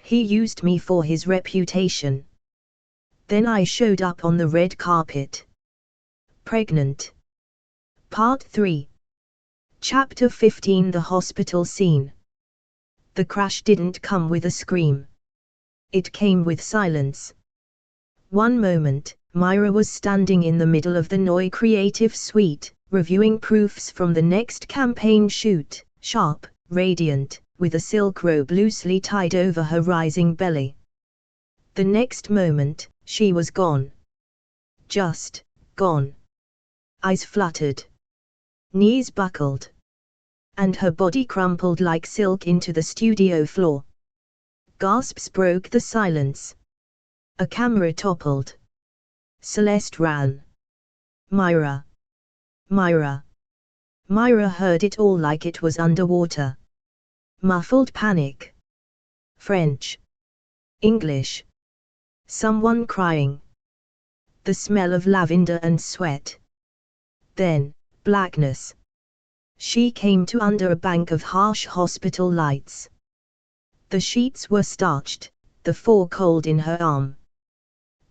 He used me for his reputation. Then I showed up on the red carpet. Pregnant. Part 3. Chapter 15. The hospital scene. The crash didn't come with a scream. It came with silence. One moment, Mira was standing in the middle of the Noi Creative Suite, reviewing proofs from the next campaign shoot, sharp, radiant, with a silk robe loosely tied over her rising belly. The next moment, she was gone. Just gone. Eyes fluttered. Knees buckled. And her body crumpled like silk into the studio floor. Gasps broke the silence. A camera toppled. Celeste ran. Mira. Mira. Mira heard it all like it was underwater. Muffled panic. French. English. Someone crying. The smell of lavender and sweat. Then, blackness. She came to under a bank of harsh hospital lights. The sheets were starched, the fork cold in her arm.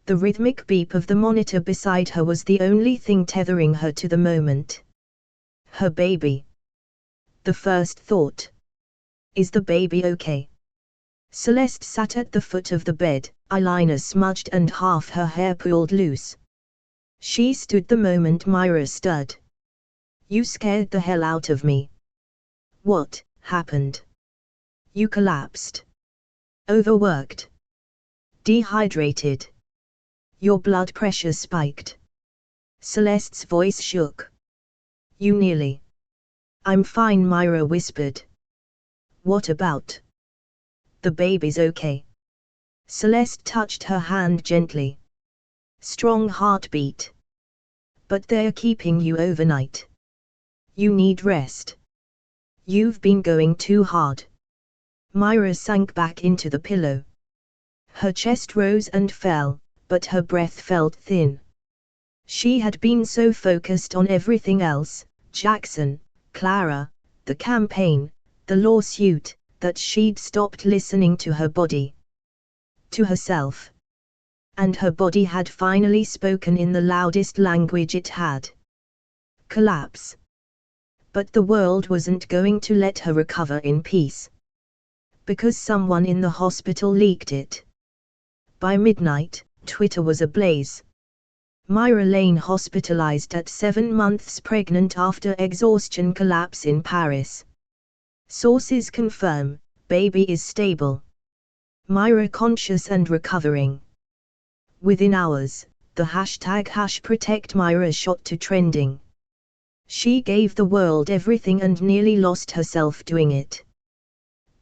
The rhythmic beep of the monitor beside her was the only thing tethering her to the moment. Her baby. The first thought. Is the baby okay? Celeste sat at the foot of the bed, eyeliner smudged and half her hair pulled loose. She stood the moment Mira stirred. You scared the hell out of me. What happened? You collapsed. Overworked. Dehydrated. Your blood pressure spiked. Celeste's voice shook. You nearly. I'm fine, Mira whispered. What about? The baby's okay. Celeste touched her hand gently. Strong heartbeat. But they're keeping you overnight. You need rest. You've been going too hard. Mira sank back into the pillow. Her chest rose and fell, but her breath felt thin. She had been so focused on everything else, Jackson, Clara, the campaign, the lawsuit, that she'd stopped listening to her body. To herself. And her body had finally spoken in the loudest language it had. Collapse. But the world wasn't going to let her recover in peace. Because someone in the hospital leaked it. By midnight, Twitter was ablaze. Mira Lane hospitalized at 7 months pregnant after exhaustion collapse in Paris. Sources confirm, baby is stable. Mira conscious and recovering. Within hours, the #ProtectMira shot to trending. She gave the world everything and nearly lost herself doing it.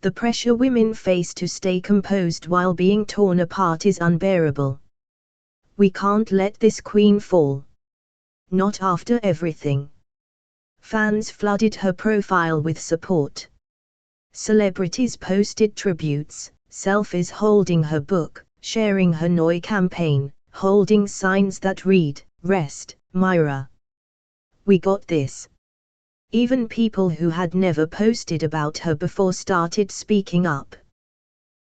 The pressure women face to stay composed while being torn apart is unbearable. We can't let this queen fall. Not after everything. Fans flooded her profile with support. Celebrities posted tributes, selfies holding her book, sharing her Noi campaign, holding signs that read, "Rest, Mira. We got this." Even people who had never posted about her before started speaking up.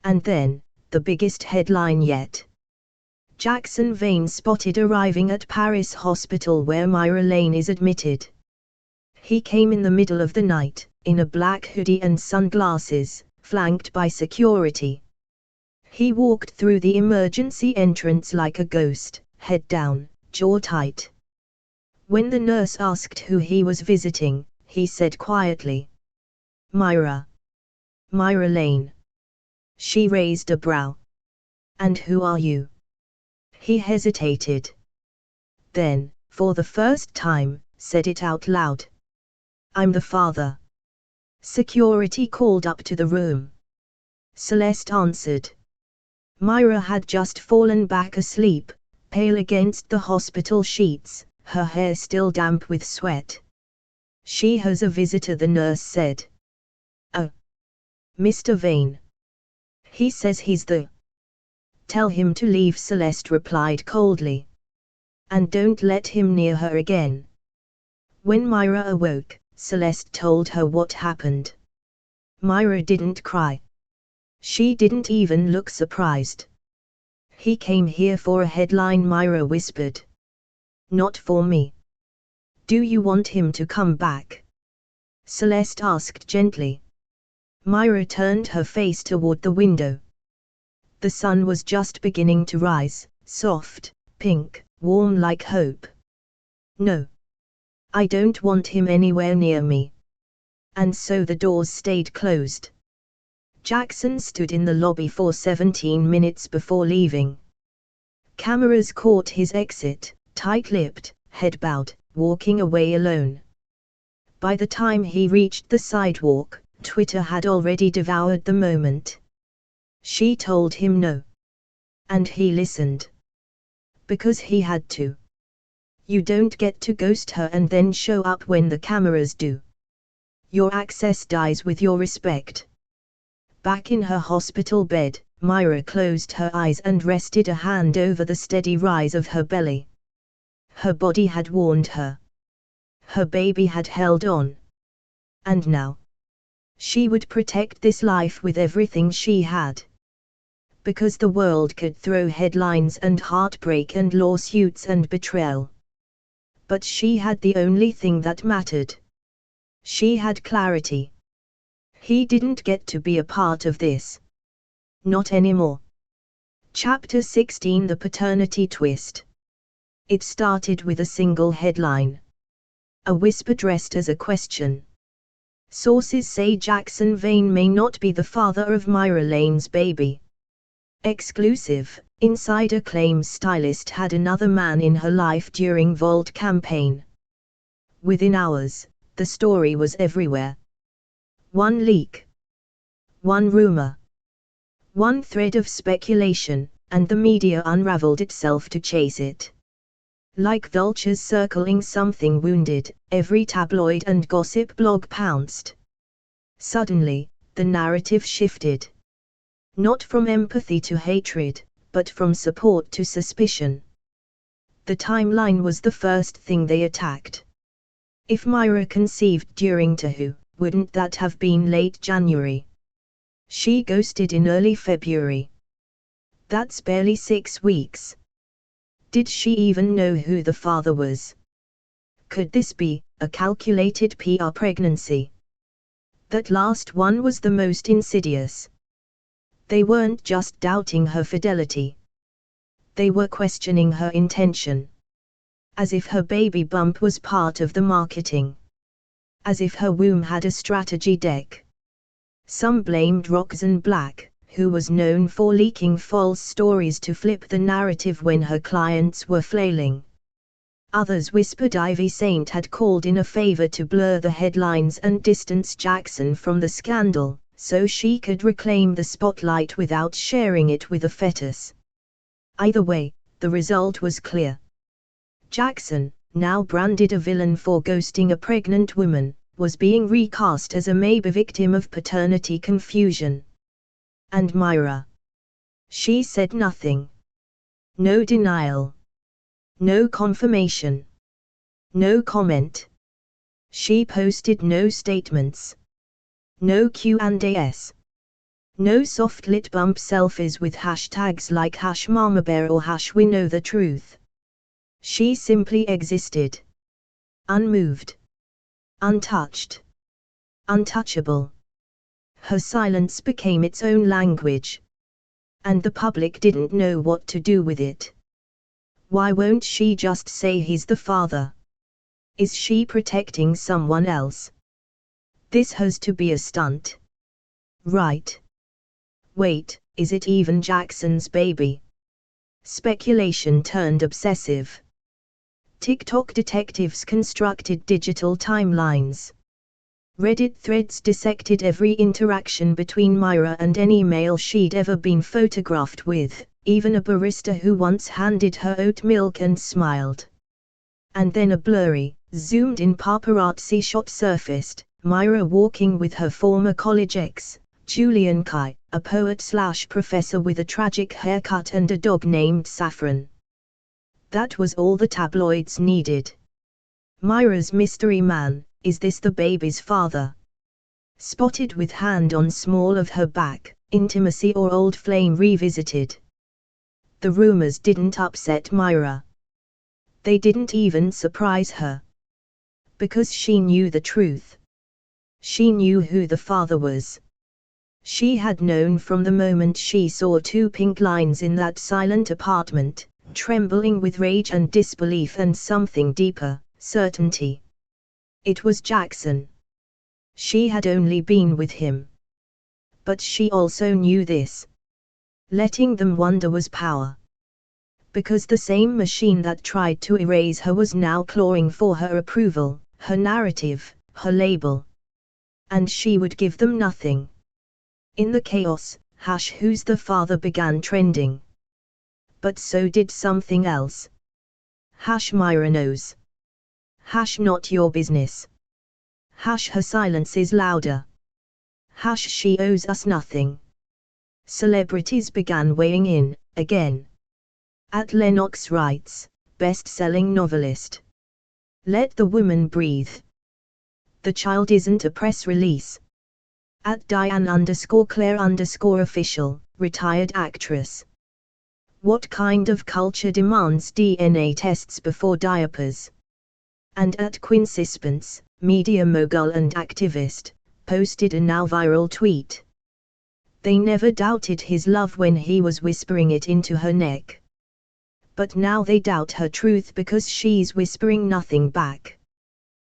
And then, the biggest headline yet. Jackson Vane spotted arriving at Paris hospital where Mira Lane is admitted. He came in the middle of the night, in a black hoodie and sunglasses, flanked by security. He walked through the emergency entrance like a ghost, head down, jaw tight. When the nurse asked who he was visiting, he said quietly, "Mira. Mira Lane." She raised a brow. "And who are you?" He hesitated. Then, for the first time, said it out loud. "I'm the father." Security called up to the room. Celeste answered. Mira had just fallen back asleep, pale against the hospital sheets, her hair still damp with sweat. "She has a visitor," the nurse said. "Oh. Mr. Vane. He says he's the..." "Tell him to leave," Celeste replied coldly. "And don't let him near her again." When Mira awoke, Celeste told her what happened. Mira didn't cry. She didn't even look surprised. He came here for a headline, Mira whispered. Not for me. Do you want him to come back? Celeste asked gently. Mira turned her face toward the window. The sun was just beginning to rise, soft, pink, warm like hope. No. I don't want him anywhere near me. And so the doors stayed closed. Jackson stood in the lobby for 17 minutes before leaving. Cameras caught his exit, tight-lipped, head bowed, walking away alone. By the time he reached the sidewalk, Twitter had already devoured the moment. She told him no. And he listened. Because he had to. You don't get to ghost her and then show up when the cameras do. Your access dies with your respect. Back in her hospital bed, Mira closed her eyes and rested a hand over the steady rise of her belly. Her body had warned her. Her baby had held on. And now? She would protect this life with everything she had. Because the world could throw headlines and heartbreak and lawsuits and betrayal. But she had the only thing that mattered. She had clarity. He didn't get to be a part of this. Not anymore. Chapter 16: The Paternity Twist. It started with a single headline. A whisper dressed as a question. Sources say Jackson Vane may not be the father of Mira Lane's baby. Exclusive, insider claims stylist had another man in her life during Volt campaign. Within hours, the story was everywhere. One leak. One rumor. One thread of speculation, and the media unraveled itself to chase it. Like vultures circling something wounded, every tabloid and gossip blog pounced. Suddenly, the narrative shifted. Not from empathy to hatred, but from support to suspicion. The timeline was the first thing they attacked. If Mira conceived during Tahu, wouldn't that have been late January? She ghosted in early February. That's barely 6 weeks. Did she even know who the father was? Could this be a calculated PR pregnancy? That last one was the most insidious. They weren't just doubting her fidelity. They were questioning her intention. As if her baby bump was part of the marketing. As if her womb had a strategy deck. Some blamed Roxanne Black, who was known for leaking false stories to flip the narrative when her clients were flailing. Others whispered Ivy Saint had called in a favor to blur the headlines and distance Jackson from the scandal, so she could reclaim the spotlight without sharing it with a fetus. Either way, the result was clear. Jackson, now branded a villain for ghosting a pregnant woman, was being recast as a maybe victim of paternity confusion. And Mira? She said nothing. No denial. No confirmation. No comment. She posted no statements. No Q&As. No soft lit bump selfies with hashtags like #MamaBear or #WeKnowTheTruth. She simply existed. Unmoved. Untouched. Untouchable. Her silence became its own language. And the public didn't know what to do with it. Why won't she just say he's the father? Is she protecting someone else? This has to be a stunt. Right. Wait, is it even Jackson's baby? Speculation turned obsessive. TikTok detectives constructed digital timelines. Reddit threads dissected every interaction between Mira and any male she'd ever been photographed with, even a barista who once handed her oat milk and smiled. And then a blurry, zoomed-in paparazzi shot surfaced, Mira walking with her former college ex, Julian Kai, a poet/professor with a tragic haircut and a dog named Saffron. That was all the tabloids needed. Mira's mystery man, is this the baby's father? Spotted with hand on small of her back, Intimacy or old flame revisited. The rumors didn't upset Mira. They didn't even surprise her. Because she knew the truth. She knew who the father was. She had known from the moment she saw two pink lines in that silent apartment, trembling with rage and disbelief and something deeper, certainty. It was Jackson. She had only been with him. But she also knew this. Letting them wonder was power. Because the same machine that tried to erase her was now clawing for her approval, her narrative, her label. And she would give them nothing. In the chaos, "Who's the father?" began trending. But so did something else. "Mira knows." "Not your business." "Her silence is louder." "She owes us nothing." Celebrities began weighing in, again. At Lennox writes, best-selling novelist. "Let the woman breathe. The child isn't a press release." At Diane_Claire_official, retired actress. "What kind of culture demands DNA tests before diapers?" And at Quinsispence, media mogul and activist, posted a now viral tweet. "They never doubted his love when he was whispering it into her neck. But now they doubt her truth because she's whispering nothing back."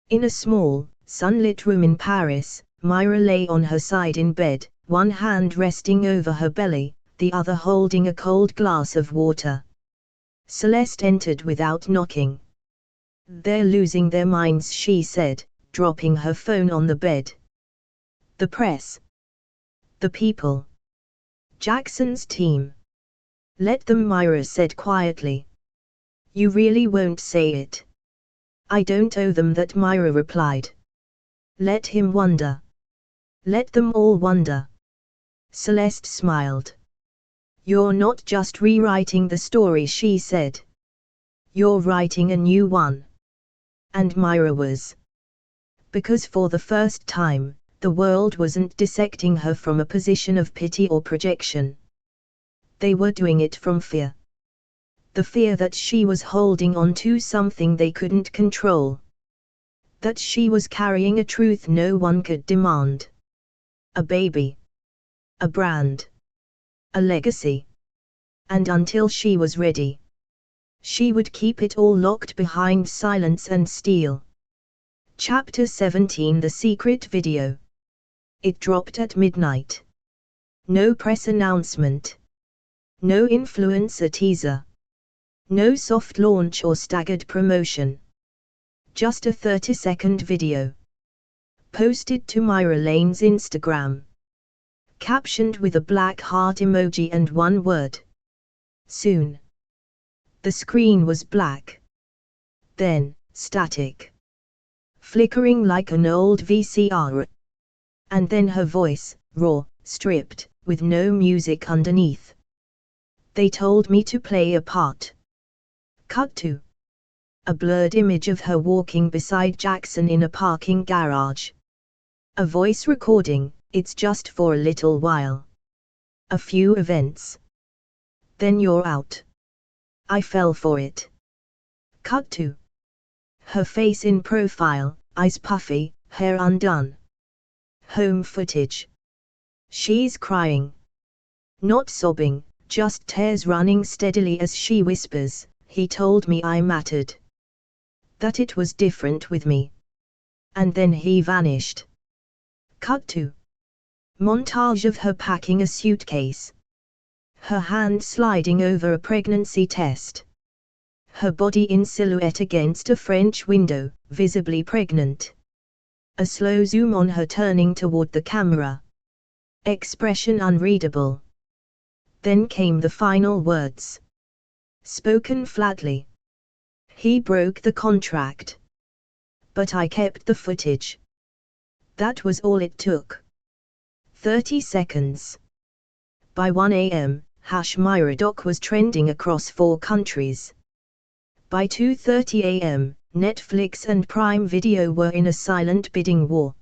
In a small, sunlit room in Paris, Mira lay on her side in bed, one hand resting over her belly, the other holding a cold glass of water. Celeste entered without knocking. "They're losing their minds," she said, dropping her phone on the bed. "The press. The people. Jackson's team. Let them," Mira said quietly. "You really won't say it?" "I don't owe them that," Mira replied. "Let him wonder. Let them all wonder." Celeste smiled. "You're not just rewriting the story," she said. "You're writing a new one." And Mira was. Because for the first time, the world wasn't dissecting her from a position of pity or projection. They were doing it from fear. The fear that she was holding on to something they couldn't control. That she was carrying a truth no one could demand. A baby. A brand. A legacy. And until she was ready, she would keep it all locked behind silence and steel. Chapter 17: The Secret Video. It dropped at midnight. No press announcement. No influencer teaser. No soft launch or staggered promotion. Just a 30-second video. Posted to Mira Lane's Instagram. Captioned with a black heart emoji and one word. Soon. The screen was black. Then, static. Flickering like an old VCR. And then her voice, raw, stripped, with no music underneath. "They told me to play a part." Cut to a blurred image of her walking beside Jackson in a parking garage. A voice recording, "It's just for a little while. A few events. Then you're out." I fell for it. Cut to her face in profile, eyes puffy, hair undone. Home footage. She's crying. Not sobbing, just tears running steadily as she whispers, "He told me I mattered. That it was different with me. And then he vanished." Cut to montage of her packing a suitcase. Her hand sliding over a pregnancy test. Her body in silhouette against a French window, visibly pregnant. A slow zoom on her turning toward the camera. Expression unreadable. Then came the final words. Spoken flatly. "He broke the contract. But I kept the footage." That was all it took. 30 seconds. By 1 a.m., Mira doc was trending across 4 countries. By 2:30 a.m., Netflix and Prime Video were in a silent bidding war.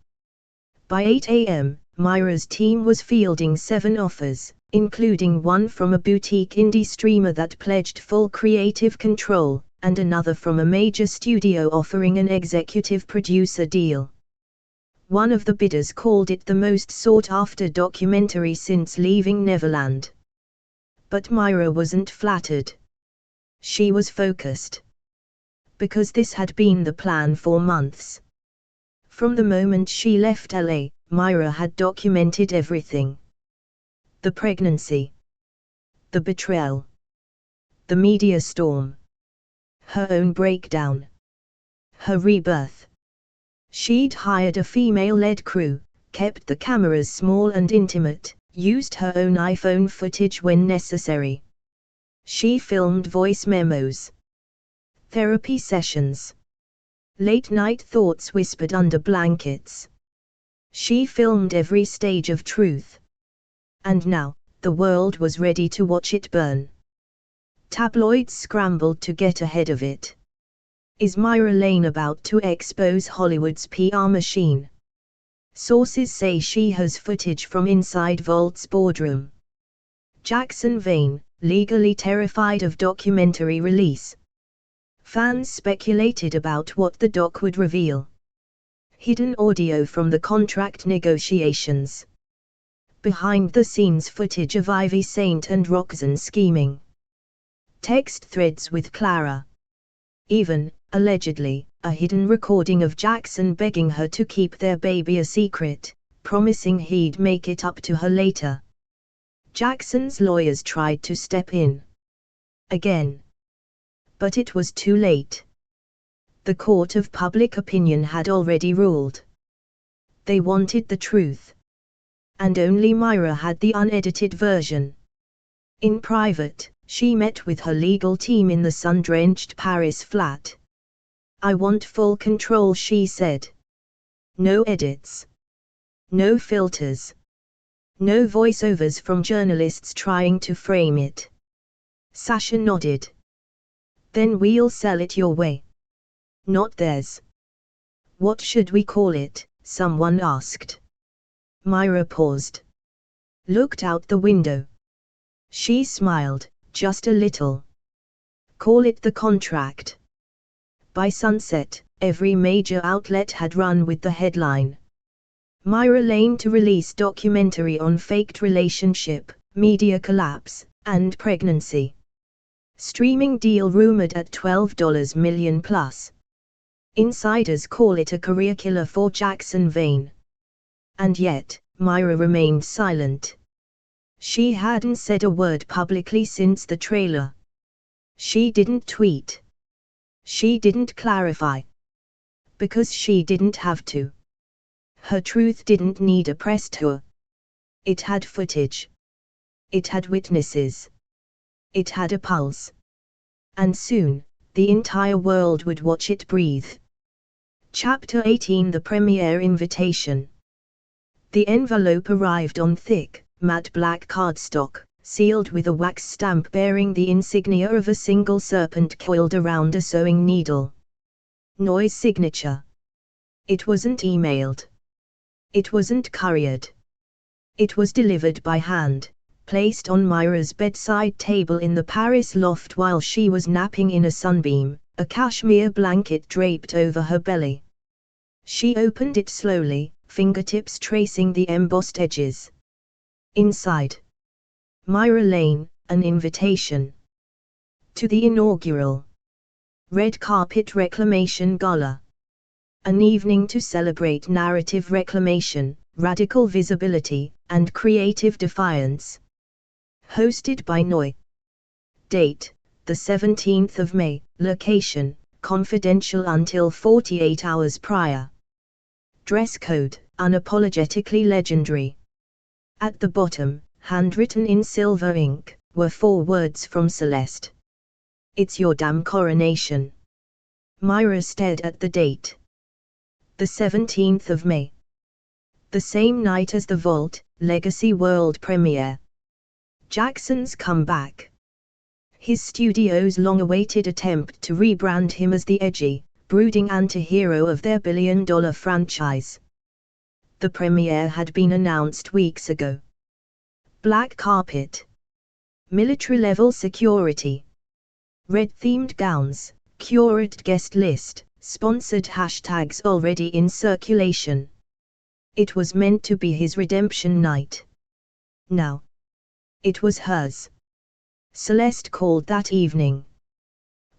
By 8 a.m., Mira's team was fielding 7 offers, including one from a boutique indie streamer that pledged full creative control, and another from a major studio offering an executive producer deal. One of the bidders called it the most sought-after documentary since Leaving Neverland. But Mira wasn't flattered. She was focused. Because this had been the plan for months. From the moment she left LA, Mira had documented everything. The pregnancy. The betrayal. The media storm. Her own breakdown. Her rebirth. She'd hired a female-led crew, kept the cameras small and intimate, used her own iPhone footage when necessary. She filmed voice memos. Therapy sessions. Late-night thoughts whispered under blankets. She filmed every stage of truth. And now, the world was ready to watch it burn. Tabloids scrambled to get ahead of it. Is Mira Lane about to expose Hollywood's PR machine? Sources say she has footage from inside Volt's boardroom. Jackson Vane, legally terrified of documentary release. Fans speculated about what the doc would reveal. Hidden audio from the contract negotiations. Behind-the-scenes footage of Ivy Saint and Roxanne scheming. Text threads with Clara. Even, allegedly, a hidden recording of Jackson begging her to keep their baby a secret, promising he'd make it up to her later. Jackson's lawyers tried to step in. Again. But it was too late. The court of public opinion had already ruled. They wanted the truth. And only Mira had the unedited version. In private, she met with her legal team in the sun-drenched Paris flat. "I want full control," she said. No edits. No filters. No voiceovers from journalists trying to frame it. Sasha nodded. "Then we'll sell it your way. Not theirs." "What should we call it?" someone asked. Mira paused. Looked out the window. She smiled, just a little. "Call it The Contract." By sunset, every major outlet had run with the headline. Mira Lane to release documentary on faked relationship, media collapse, and pregnancy. Streaming deal rumored at $12 million plus. Insiders call it a career killer for Jackson Vane. And yet, Mira remained silent. She hadn't said a word publicly since the trailer. She didn't tweet. She didn't clarify. Because she didn't have to. Her truth didn't need a press tour. It had footage. It had witnesses. It had a pulse. And soon, the entire world would watch it breathe. Chapter 18: The Premiere Invitation. The envelope arrived on thick, matte black cardstock, sealed with a wax stamp bearing the insignia of a single serpent coiled around a sewing needle. Noy's signature. It wasn't emailed. It wasn't couriered. It was delivered by hand, placed on Mira's bedside table in the Paris loft while she was napping in a sunbeam, a cashmere blanket draped over her belly. She opened it slowly, fingertips tracing the embossed edges. Inside. Mira Lane, an invitation. To the inaugural Red Carpet Reclamation Gala. An evening to celebrate narrative reclamation, radical visibility, and creative defiance. Hosted by Noy. Date, the 17th of May, location, confidential until 48 hours prior. Dress code, unapologetically legendary. At the bottom, handwritten in silver ink, were 4 words from Celeste. "It's your damn coronation." Mira stared at the date. The 17th of May. The same night as the Vault Legacy world premiere. Jackson's comeback. His studio's long-awaited attempt to rebrand him as the edgy, brooding anti-hero of their billion-dollar franchise. The premiere had been announced weeks ago. Black carpet. Military-level security. Red-themed gowns, curated guest list, sponsored hashtags already in circulation. It was meant to be his redemption night. Now, it was hers. Celeste called that evening.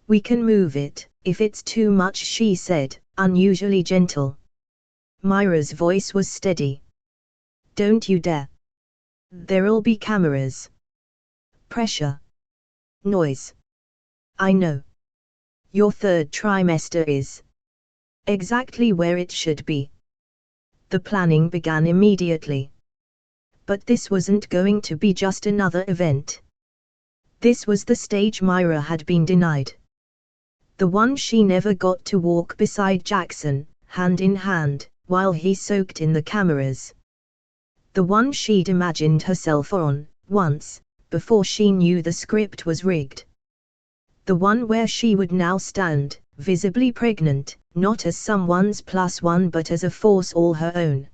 "We can move it, if it's too much," she said, unusually gentle. Mira's voice was steady. "Don't you dare. There'll be cameras. Pressure. Noise. I know. Your third trimester is exactly where it should be." The planning began immediately. But this wasn't going to be just another event. This was the stage Mira had been denied. The one she never got to walk beside Jackson, hand in hand, while he soaked in the cameras. The one she'd imagined herself on, once, before she knew the script was rigged. The one where she would now stand, visibly pregnant, not as someone's plus one but as a force all her own.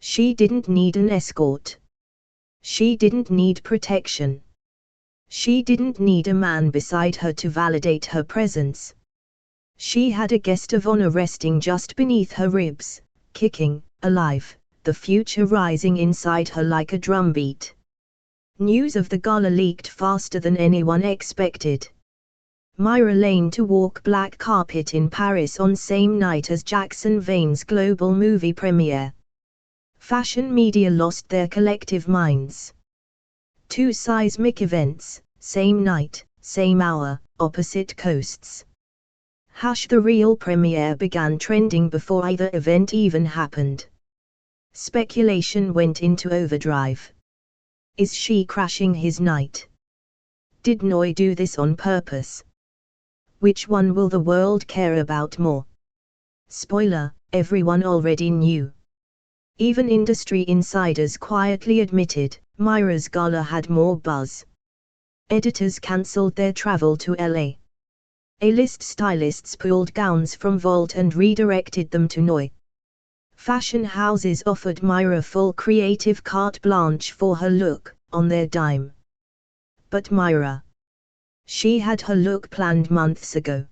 She didn't need an escort. She didn't need protection. She didn't need a man beside her to validate her presence. She had a guest of honor resting just beneath her ribs, kicking, alive, the future rising inside her like a drumbeat. News of the gala leaked faster than anyone expected. Mira Lane to walk black carpet in Paris on same night as Jackson Vane's global movie premiere. Fashion media lost their collective minds. Two seismic events, same night, same hour, opposite coasts. The real premiere began trending before either event even happened. Speculation went into overdrive. Is she crashing his night? Did Noi do this on purpose? Which one will the world care about more? Spoiler, everyone already knew. Even industry insiders quietly admitted, Mira's gala had more buzz. Editors cancelled their travel to LA. A-list stylists pulled gowns from Vault and redirected them to Noi. Fashion houses offered Mira full creative carte blanche for her look, on their dime. But Mira. She had her look planned months ago.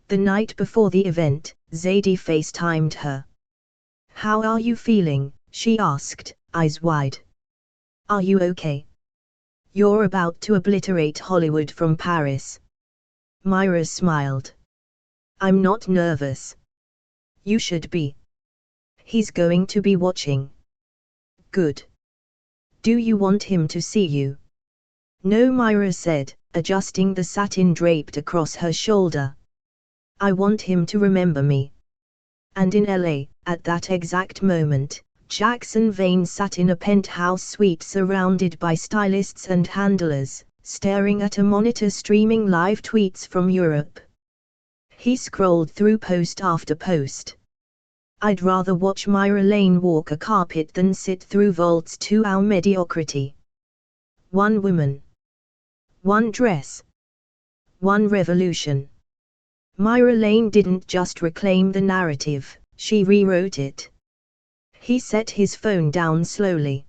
The night before the event, Zadie FaceTimed her. "How are you feeling?" she asked, eyes wide. "Are you okay? You're about to obliterate Hollywood from Paris." Mira smiled. "I'm not nervous. You should be. He's going to be watching." "Good. Do you want him to see you?" "No," Mira said, adjusting the satin draped across her shoulder. "I want him to remember me." And in LA, at that exact moment, Jackson Vane sat in a penthouse suite surrounded by stylists and handlers, staring at a monitor streaming live tweets from Europe. He scrolled through post after post. "I'd rather watch Mira Lane walk a carpet than sit through Vault's 2-hour mediocrity. One woman. One dress. One revolution." Mira Lane didn't just reclaim the narrative, she rewrote it. He set his phone down slowly.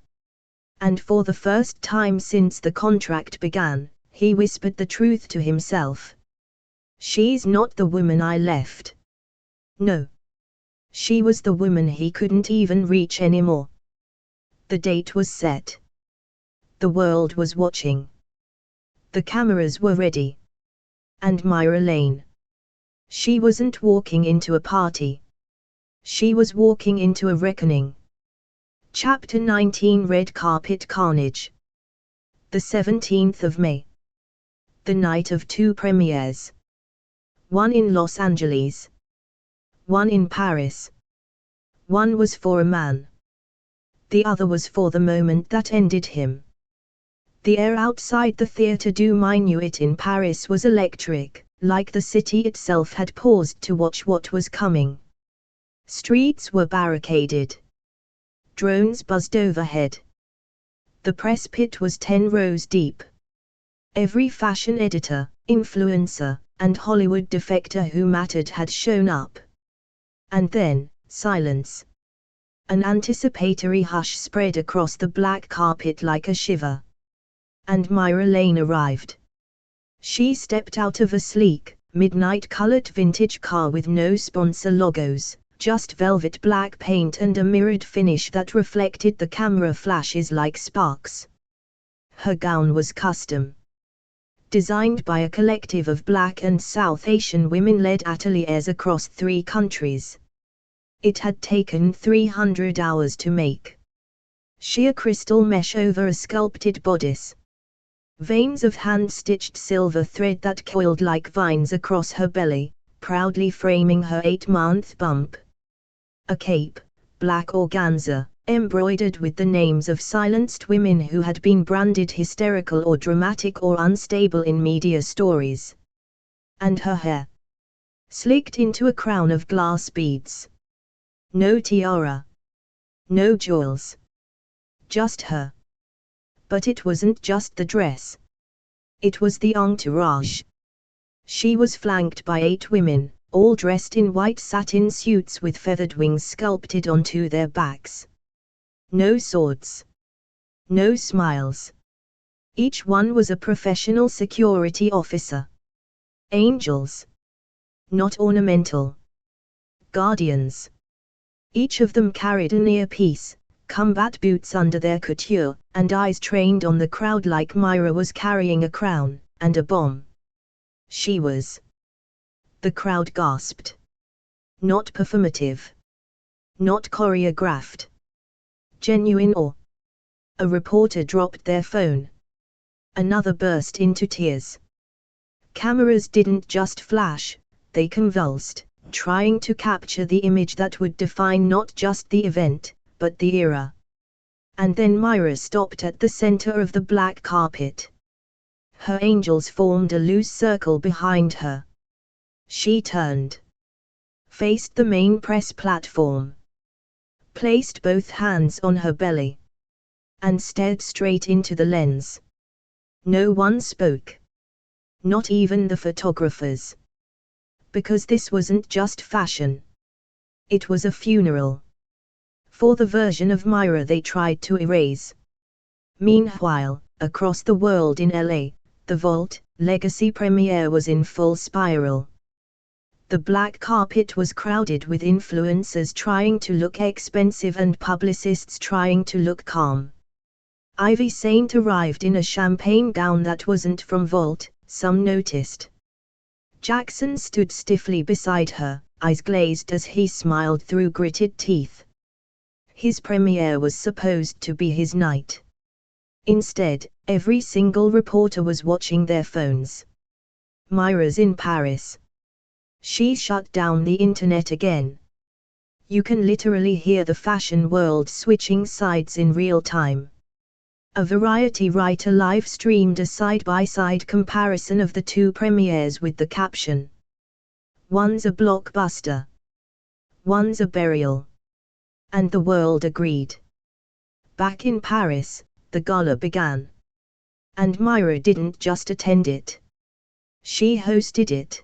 And for the first time since the contract began, he whispered the truth to himself. "She's not the woman I left. No. She was the woman he couldn't even reach anymore." The date was set. The world was watching. The cameras were ready. And Mira Lane. She wasn't walking into a party. She was walking into a reckoning. Chapter 19 Red Carpet Carnage. The 17th of May. The night of two premieres. One in Los Angeles. One in Paris. One was for a man. The other was for the moment that ended him. The air outside the Theatre du Minuet in Paris was electric, like the city itself had paused to watch what was coming. Streets were barricaded. Drones buzzed overhead. The press pit was 10 rows deep. Every fashion editor, influencer, and Hollywood defector who mattered had shown up. And then, silence. An anticipatory hush spread across the black carpet like a shiver. And Mira Lane arrived. She stepped out of a sleek, midnight-colored vintage car with no sponsor logos, just velvet black paint and a mirrored finish that reflected the camera flashes like sparks. Her gown was custom. Designed by a collective of Black and South Asian women-led ateliers across 3 countries. It had taken 300 hours to make. Sheer crystal mesh over a sculpted bodice. Veins of hand-stitched silver thread that coiled like vines across her belly, proudly framing her 8-month bump. A cape, black organza, embroidered with the names of silenced women who had been branded hysterical or dramatic or unstable in media stories. And her hair. Slicked into a crown of glass beads. No tiara. No jewels. Just her. But it wasn't just the dress. It was the entourage. She was flanked by 8 women, all dressed in white satin suits with feathered wings sculpted onto their backs. No swords. No smiles. Each one was a professional security officer. Angels. Not ornamental. Guardians. Each of them carried an earpiece, combat boots under their couture, and eyes trained on the crowd like Mira was carrying a crown, and a bomb. She was. The crowd gasped. Not performative. Not choreographed. Genuine awe. A reporter dropped their phone. Another burst into tears. Cameras didn't just flash, they convulsed, trying to capture the image that would define not just the event, but the era. And then Mira stopped at the center of the black carpet. Her angels formed a loose circle behind her. She turned. Faced the main press platform. Placed both hands on her belly. And stared straight into the lens. No one spoke. Not even the photographers. Because this wasn't just fashion. It was a funeral. For the version of Mira they tried to erase. Meanwhile, across the world in LA, the Vault Legacy premiere was in full spiral. The black carpet was crowded with influencers trying to look expensive and publicists trying to look calm. Ivy Saint arrived in a champagne gown that wasn't from Vault, some noticed. Jackson stood stiffly beside her, eyes glazed as he smiled through gritted teeth. His premiere was supposed to be his night. Instead, every single reporter was watching their phones. Mira's in Paris. She shut down the internet again. You can literally hear the fashion world switching sides in real time. A Variety writer live-streamed a side-by-side comparison of the 2 premieres with the caption. One's a blockbuster. One's a burial. And the world agreed. Back in Paris, the gala began. And Mira didn't just attend it. She hosted it.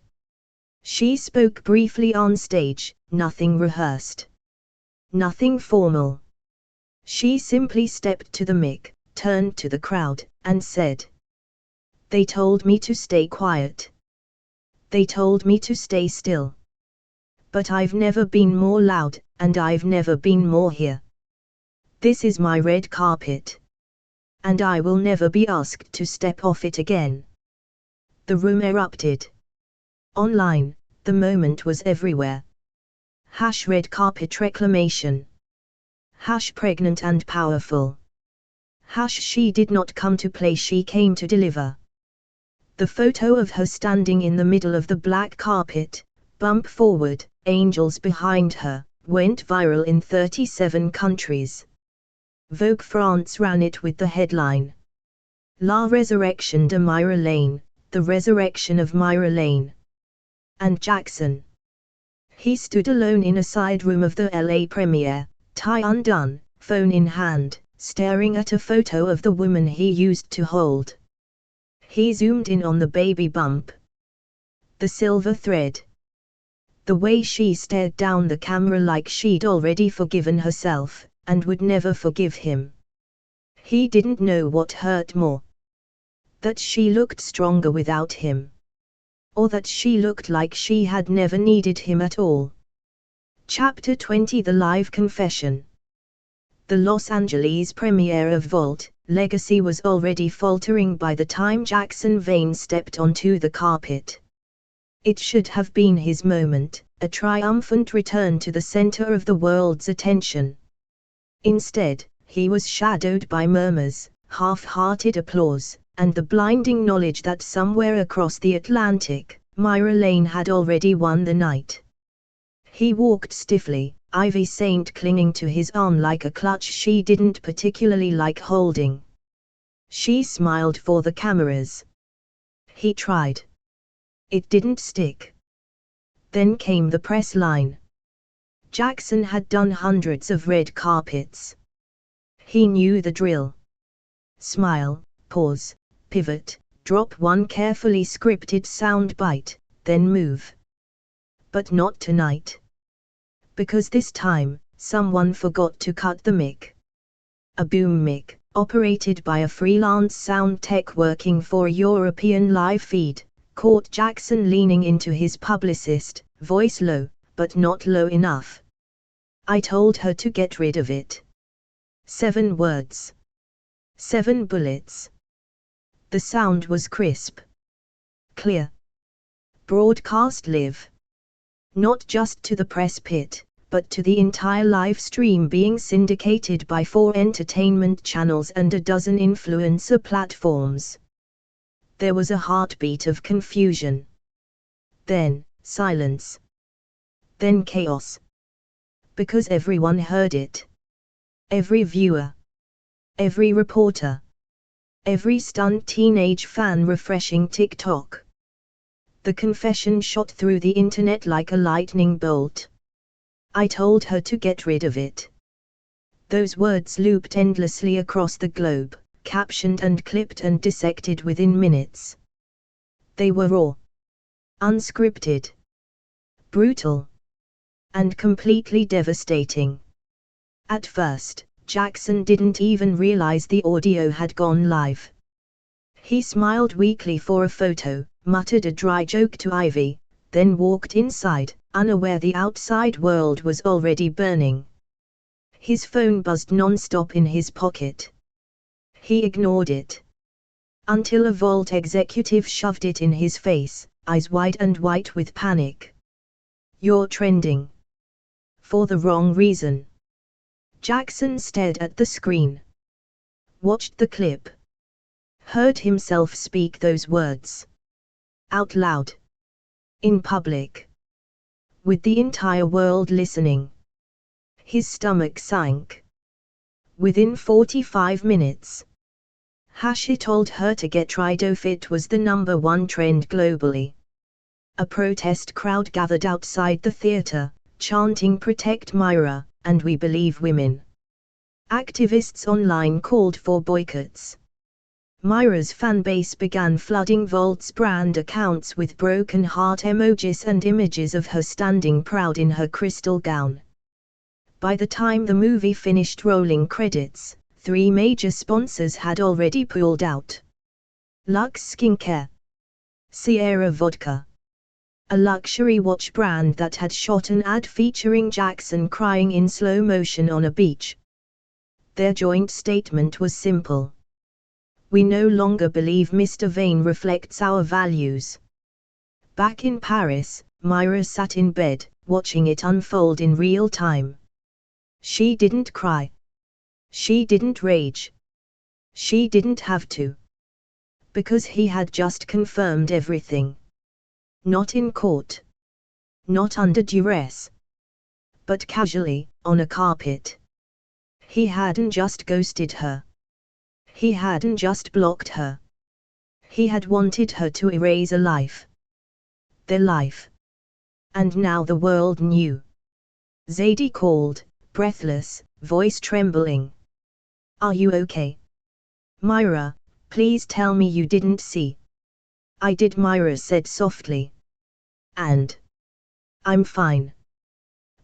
She spoke briefly on stage, nothing rehearsed. Nothing formal. She simply stepped to the mic, turned to the crowd, and said. They told me to stay quiet. They told me to stay still. But I've never been more loud, and I've never been more here. This is my red carpet. And I will never be asked to step off it again. The room erupted. Online, the moment was everywhere. #red carpet reclamation. #pregnant and powerful. She did not come to play, she came to deliver. The photo of her standing in the middle of the black carpet, bump forward, angels behind her, went viral in 37 countries. Vogue France ran it with the headline. La Resurrection de Mira Lane, the resurrection of Mira Lane. And Jackson. He stood alone in a side room of the LA premiere, tie undone, phone in hand, staring at a photo of the woman he used to hold. He zoomed in on the baby bump. The silver thread. The way she stared down the camera like she'd already forgiven herself, and would never forgive him. He didn't know what hurt more. That she looked stronger without him. Or that she looked like she had never needed him at all. Chapter 20 The Live Confession. The Los Angeles premiere of Vault Legacy was already faltering by the time Jackson Vane stepped onto the carpet. It should have been his moment, a triumphant return to the center of the world's attention. Instead, he was shadowed by murmurs, half-hearted applause, and the blinding knowledge that somewhere across the Atlantic, Mira Lane had already won the night. He walked stiffly, Ivy Saint clinging to his arm like a clutch she didn't particularly like holding. She smiled for the cameras. He tried. It didn't stick. Then came the press line. Jackson had done hundreds of red carpets. He knew the drill. Smile, pause, pivot, drop one carefully scripted sound bite, then move. But not tonight. Because this time, someone forgot to cut the mic. A boom mic, operated by a freelance sound tech working for a European live feed, caught Jackson leaning into his publicist, voice low, but not low enough. I told her to get rid of it. 7 words. 7 bullets. The sound was crisp. Clear. Broadcast live. Not just to the press pit, but to the entire live stream being syndicated by 4 entertainment channels and a dozen influencer platforms. There was a heartbeat of confusion. Then, silence. Then chaos. Because everyone heard it. Every viewer. Every reporter. Every stunned teenage fan refreshing TikTok. The confession shot through the internet like a lightning bolt. I told her to get rid of it. Those words looped endlessly across the globe, captioned and clipped and dissected within minutes. They were raw. Unscripted. Brutal. And completely devastating. At first, Jackson didn't even realize the audio had gone live. He smiled weakly for a photo, muttered a dry joke to Ivy, then walked inside, unaware the outside world was already burning. His phone buzzed non-stop in his pocket. He ignored it. Until a Vault executive shoved it in his face, eyes wide and white with panic. You're trending. For the wrong reason. Jackson stared at the screen. Watched the clip. Heard himself speak those words. Out loud. In public. With the entire world listening. His stomach sank. Within 45 minutes. She told her to get rid of it was the #1 trend globally. A protest crowd gathered outside the theater, chanting "Protect Mira," and "We believe women." Activists online called for boycotts. Mira's fanbase began flooding Vault's brand accounts with broken heart emojis and images of her standing proud in her crystal gown. By the time the movie finished rolling credits, 3 major sponsors had already pulled out. Lux Skincare. Sierra Vodka. A luxury watch brand that had shot an ad featuring Jackson crying in slow motion on a beach. Their joint statement was simple. We no longer believe Mr. Vane reflects our values. Back in Paris, Mira sat in bed, watching it unfold in real time. She didn't cry. She didn't rage. She didn't have to. Because he had just confirmed everything. Not in court. Not under duress. But casually, on a carpet. He hadn't just ghosted her. He hadn't just blocked her. He had wanted her to erase a life. Their life. And now the world knew. Zadie called, breathless, voice trembling. Are you okay? Mira, please tell me you didn't see. I did, Mira said softly. And I'm fine.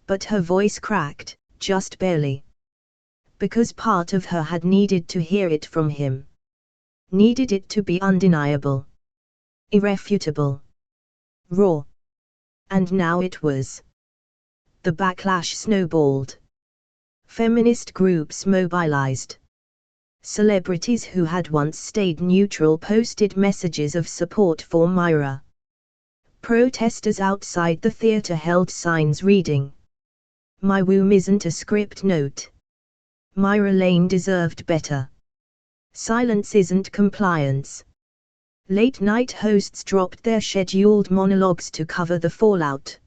But her voice cracked, just barely. Because part of her had needed to hear it from him. Needed it to be undeniable. Irrefutable. Raw. And now it was. The backlash snowballed. Feminist groups mobilized. Celebrities who had once stayed neutral posted messages of support for Mira. Protesters outside the theater held signs reading, "My womb isn't a script note. Mira Lane deserved better. Silence isn't compliance." Late-night hosts dropped their scheduled monologues to cover the fallout.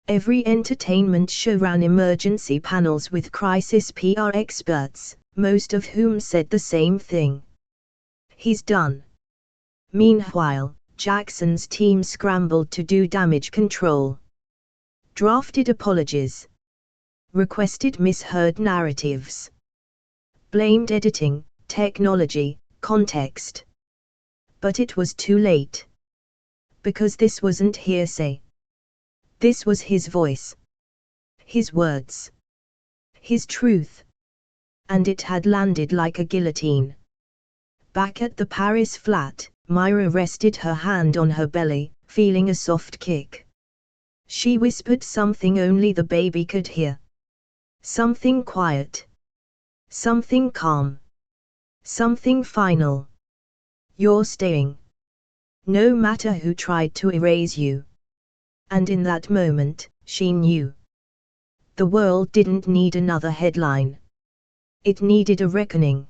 Every entertainment show ran emergency panels with crisis PR experts, most of whom said the same thing. He's done. Meanwhile, Jackson's team scrambled to do damage control. Drafted apologies. Requested misheard narratives. Blamed editing, technology, context. But it was too late. Because this wasn't hearsay. This was his voice. His words. His truth. And it had landed like a guillotine. Back at the Paris flat, Mira rested her hand on her belly, feeling a soft kick. She whispered something only the baby could hear. Something quiet. Something calm. Something final. You're staying. No matter who tried to erase you. And in that moment, she knew. The world didn't need another headline. It needed a reckoning.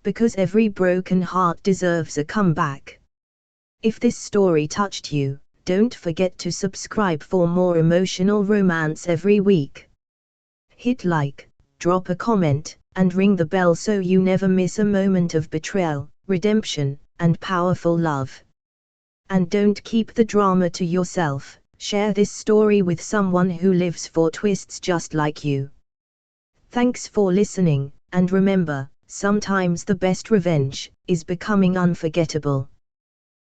Because every broken heart deserves a comeback. If this story touched you, don't forget to subscribe for more emotional romance every week. Hit like, drop a comment, and ring the bell so you never miss a moment of betrayal, redemption, and powerful love. And don't keep the drama to yourself, share this story with someone who lives for twists just like you. Thanks for listening, and remember, sometimes the best revenge is becoming unforgettable.